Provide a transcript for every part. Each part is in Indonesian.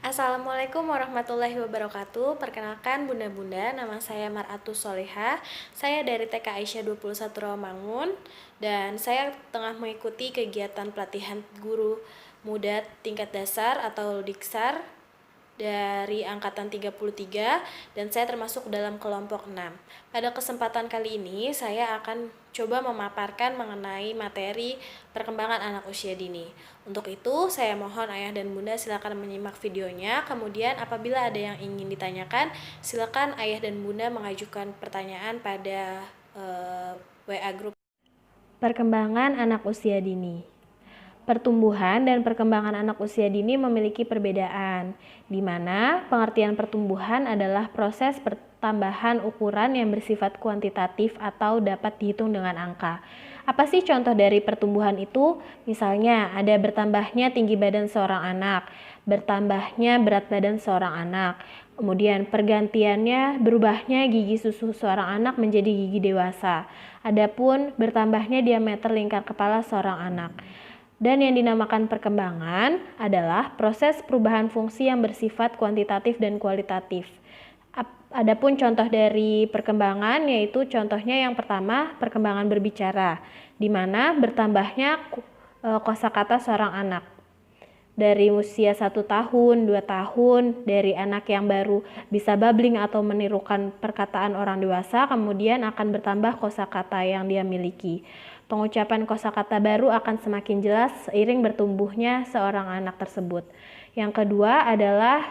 Assalamualaikum warahmatullahi wabarakatuh. Perkenalkan Bunda-Bunda, nama saya Maratus Solehah. Saya dari TK Aisyah 21 Rawamangun dan saya tengah mengikuti kegiatan pelatihan guru muda tingkat dasar atau Diksar dari angkatan 33 dan saya termasuk dalam kelompok 6. Pada kesempatan kali ini saya akan coba memaparkan mengenai materi perkembangan anak usia dini. Untuk itu saya mohon ayah dan bunda silakan menyimak videonya. Kemudian apabila ada yang ingin ditanyakan, silakan ayah dan bunda mengajukan pertanyaan pada WA grup. Perkembangan anak usia dini. Pertumbuhan dan perkembangan anak usia dini memiliki perbedaan, di mana pengertian pertumbuhan adalah proses pertambahan ukuran yang bersifat kuantitatif atau dapat dihitung dengan angka. Apa sih contoh dari pertumbuhan itu? Misalnya, ada bertambahnya tinggi badan seorang anak, bertambahnya berat badan seorang anak, kemudian pergantiannya berubahnya gigi susu seorang anak menjadi gigi dewasa, adapun bertambahnya diameter lingkar kepala seorang anak. Dan yang dinamakan perkembangan adalah proses perubahan fungsi yang bersifat kuantitatif dan kualitatif. Adapun contoh dari perkembangan yaitu contohnya yang pertama perkembangan berbicara, di mana bertambahnya kosakata seorang anak. Dari usia 1 tahun, 2 tahun, dari anak yang baru bisa babbling atau menirukan perkataan orang dewasa, kemudian akan bertambah kosakata yang dia miliki. Pengucapan kosakata baru akan semakin jelas seiring bertumbuhnya seorang anak tersebut. Yang kedua adalah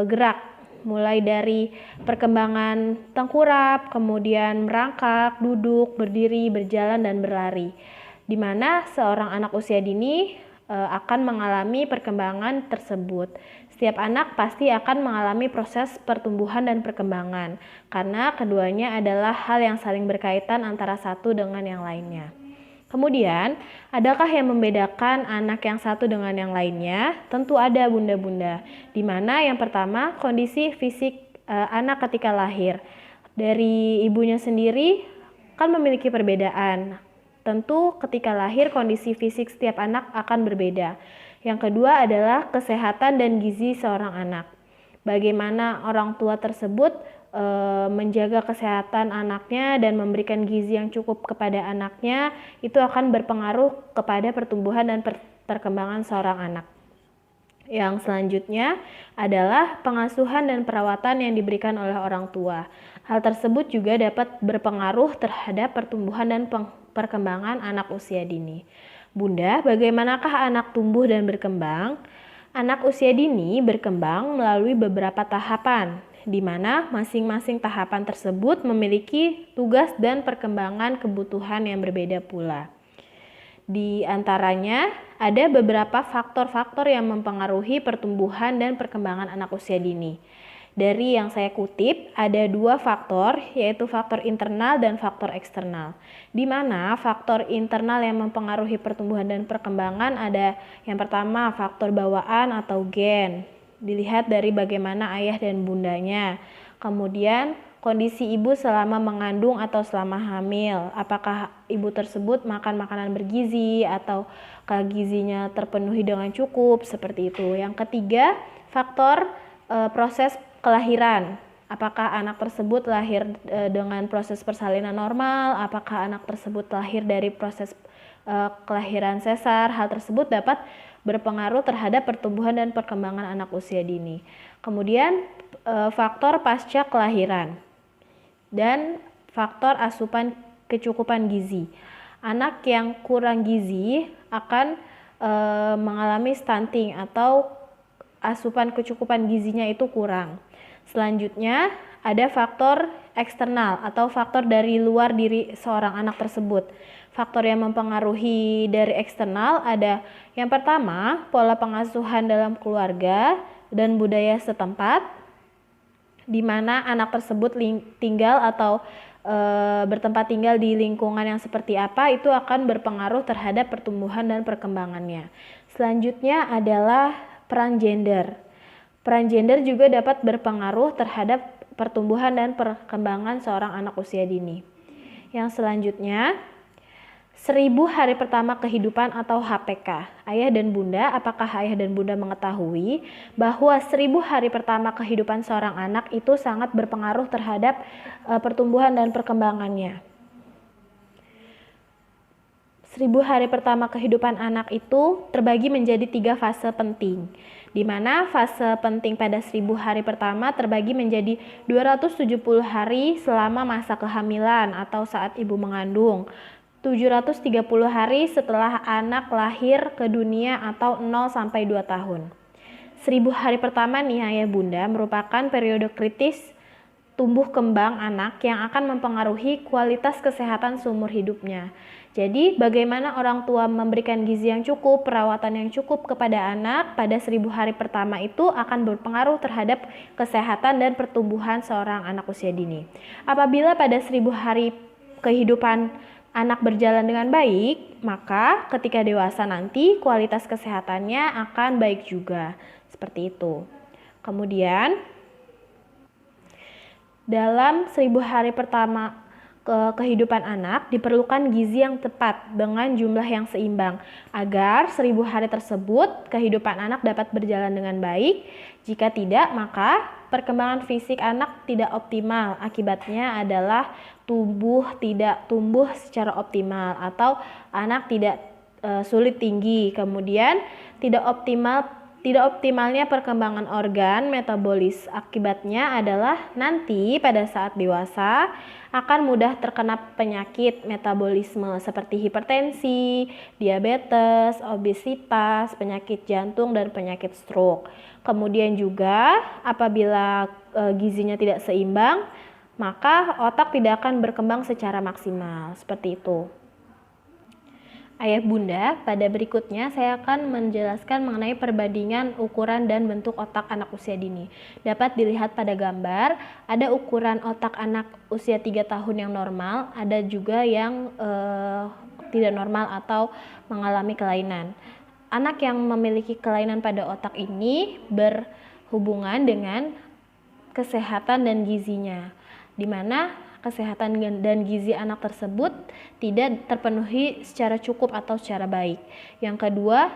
gerak, mulai dari perkembangan tengkurap, kemudian merangkak, duduk, berdiri, berjalan, dan berlari. Di mana seorang anak usia dini akan mengalami perkembangan tersebut. Setiap anak pasti akan mengalami proses pertumbuhan dan perkembangan, karena keduanya adalah hal yang saling berkaitan antara satu dengan yang lainnya. Kemudian, adakah yang membedakan anak yang satu dengan yang lainnya? Tentu ada bunda-bunda, di mana yang pertama kondisi fisik anak ketika lahir. Dari ibunya sendiri kan memiliki perbedaan. Tentu ketika lahir kondisi fisik setiap anak akan berbeda. Yang kedua adalah kesehatan dan gizi seorang anak. Bagaimana orang tua tersebut menjaga kesehatan anaknya dan memberikan gizi yang cukup kepada anaknya, itu akan berpengaruh kepada pertumbuhan dan perkembangan seorang anak. Yang selanjutnya adalah pengasuhan dan perawatan yang diberikan oleh orang tua. Hal tersebut juga dapat berpengaruh terhadap pertumbuhan dan perkembangan anak usia dini. Bunda, bagaimanakah anak tumbuh dan berkembang? Anak usia dini berkembang melalui beberapa tahapan, di mana masing-masing tahapan tersebut memiliki tugas dan perkembangan kebutuhan yang berbeda pula. Di antaranya, ada beberapa faktor-faktor yang mempengaruhi pertumbuhan dan perkembangan anak usia dini. Dari yang saya kutip, ada 2 faktor, yaitu faktor internal dan faktor eksternal. Di mana faktor internal yang mempengaruhi pertumbuhan dan perkembangan ada yang pertama faktor bawaan atau gen. Dilihat dari bagaimana ayah dan bundanya. Kemudian kondisi ibu selama mengandung atau selama hamil. Apakah ibu tersebut makan makanan bergizi atau gizinya terpenuhi dengan cukup, seperti itu. Yang ketiga, faktor proses kelahiran. Apakah anak tersebut lahir dengan proses persalinan normal? Apakah anak tersebut lahir dari proses kelahiran sesar? Hal tersebut dapat berpengaruh terhadap pertumbuhan dan perkembangan anak usia dini. Kemudian faktor pasca kelahiran dan faktor asupan kecukupan gizi. Anak yang kurang gizi akan mengalami stunting atau asupan kecukupan gizinya itu kurang. Selanjutnya ada faktor eksternal atau faktor dari luar diri seorang anak tersebut. Faktor yang mempengaruhi dari eksternal ada yang pertama, pola pengasuhan dalam keluarga dan budaya setempat, di mana anak tersebut tinggal atau bertempat tinggal di lingkungan yang seperti apa, itu akan berpengaruh terhadap pertumbuhan dan perkembangannya. Selanjutnya adalah peran gender. Peran gender juga dapat berpengaruh terhadap pertumbuhan dan perkembangan seorang anak usia dini. Yang selanjutnya, 1000 hari pertama kehidupan atau HPK. Ayah dan bunda, apakah ayah dan bunda mengetahui bahwa 1000 hari pertama kehidupan seorang anak itu sangat berpengaruh terhadap pertumbuhan dan perkembangannya? 1000 hari pertama kehidupan anak itu terbagi menjadi 3 fase penting, di mana fase penting pada 1000 hari pertama terbagi menjadi 270 hari selama masa kehamilan atau saat ibu mengandung, 730 hari setelah anak lahir ke dunia atau 0 sampai 2 tahun. 1000 hari pertama nih ayah bunda merupakan periode kritis tumbuh kembang anak yang akan mempengaruhi kualitas kesehatan seumur hidupnya. Jadi bagaimana orang tua memberikan gizi yang cukup, perawatan yang cukup kepada anak pada 1000 hari pertama itu akan berpengaruh terhadap kesehatan dan pertumbuhan seorang anak usia dini. Apabila pada 1000 hari kehidupan anak berjalan dengan baik, maka ketika dewasa nanti kualitas kesehatannya akan baik juga. Seperti itu. Kemudian, dalam 1000 hari pertama kehidupan anak diperlukan gizi yang tepat dengan jumlah yang seimbang agar 1000 hari tersebut kehidupan anak dapat berjalan dengan baik. Jika tidak, maka perkembangan fisik anak tidak optimal. Akibatnya adalah tidak tumbuh secara optimal atau anak tidak sulit tinggi. Kemudian tidak optimalnya perkembangan organ metabolis. Akibatnya adalah nanti pada saat dewasa akan mudah terkena penyakit metabolisme seperti hipertensi, diabetes, obesitas, penyakit jantung, dan penyakit stroke. Kemudian juga apabila gizinya tidak seimbang, maka otak tidak akan berkembang secara maksimal. Seperti itu. Ayah bunda, pada berikutnya saya akan menjelaskan mengenai perbandingan ukuran dan bentuk otak anak usia dini. Dapat dilihat pada gambar, ada ukuran otak anak usia 3 tahun yang normal, ada juga yang tidak normal atau mengalami kelainan. Anak yang memiliki kelainan pada otak ini berhubungan dengan kesehatan dan gizinya, di mana kesehatan dan gizi anak tersebut tidak terpenuhi secara cukup atau secara baik. Yang kedua,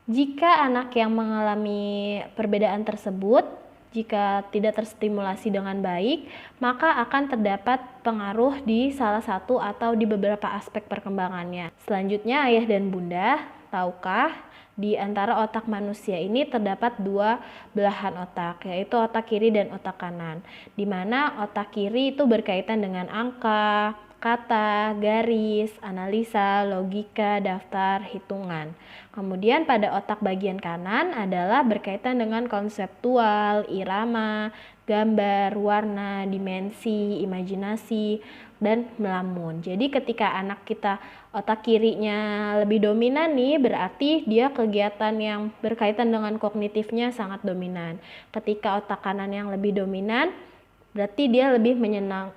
jika anak yang mengalami perbedaan tersebut, jika tidak terstimulasi dengan baik, maka akan terdapat pengaruh di salah satu atau di beberapa aspek perkembangannya. Selanjutnya, ayah dan bunda, tahukah di antara otak manusia ini terdapat 2 belahan otak, yaitu otak kiri dan otak kanan, di mana otak kiri itu berkaitan dengan angka, kata, garis, analisa, logika, daftar, hitungan. Kemudian pada otak bagian kanan adalah berkaitan dengan konseptual, irama, gambar, warna, dimensi, imajinasi, dan melamun. Jadi ketika anak kita otak kirinya lebih dominan nih, berarti dia kegiatan yang berkaitan dengan kognitifnya sangat dominan. Ketika otak kanan yang lebih dominan, berarti dia lebih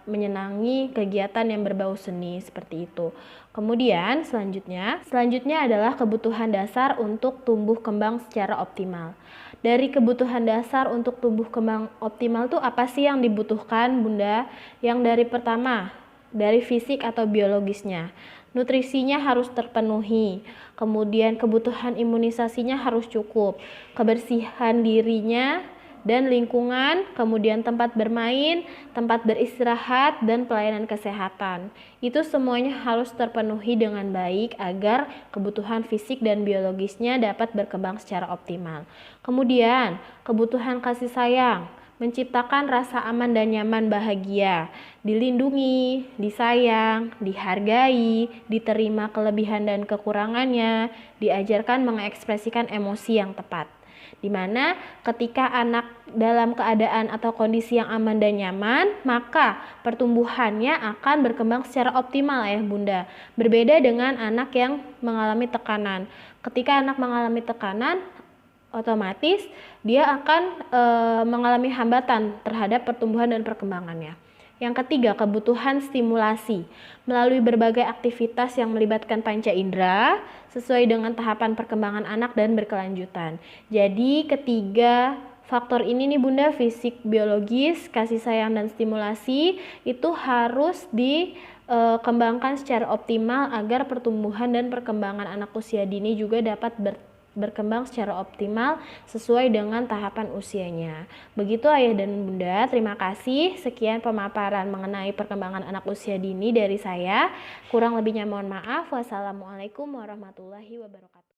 menyenangi kegiatan yang berbau seni, seperti itu. Kemudian selanjutnya adalah kebutuhan dasar untuk tumbuh kembang secara optimal. Dari kebutuhan dasar untuk tumbuh kembang optimal itu apa sih yang dibutuhkan bunda? Yang dari pertama, dari fisik atau biologisnya. Nutrisinya harus terpenuhi, kemudian kebutuhan imunisasinya harus cukup, kebersihan dirinya dan lingkungan, kemudian tempat bermain, tempat beristirahat, dan pelayanan kesehatan. Itu semuanya harus terpenuhi dengan baik agar kebutuhan fisik dan biologisnya dapat berkembang secara optimal. Kemudian, kebutuhan kasih sayang, menciptakan rasa aman dan nyaman bahagia, dilindungi, disayang, dihargai, diterima kelebihan dan kekurangannya, diajarkan mengekspresikan emosi yang tepat. Di mana ketika anak dalam keadaan atau kondisi yang aman dan nyaman, maka pertumbuhannya akan berkembang secara optimal ya bunda. Berbeda dengan anak yang mengalami tekanan. Ketika anak mengalami tekanan, otomatis dia akan mengalami hambatan terhadap pertumbuhan dan perkembangannya. Yang ketiga, kebutuhan stimulasi melalui berbagai aktivitas yang melibatkan panca indera sesuai dengan tahapan perkembangan anak dan berkelanjutan. Jadi ketiga faktor ini nih bunda, fisik, biologis, kasih sayang dan stimulasi itu harus kembangkan secara optimal agar pertumbuhan dan perkembangan anak usia dini juga dapat berkembang secara optimal sesuai dengan tahapan usianya. Begitu Ayah dan Bunda, terima kasih. Sekian pemaparan mengenai perkembangan anak usia dini dari saya. Kurang lebihnya mohon maaf. Wassalamualaikum warahmatullahi wabarakatuh.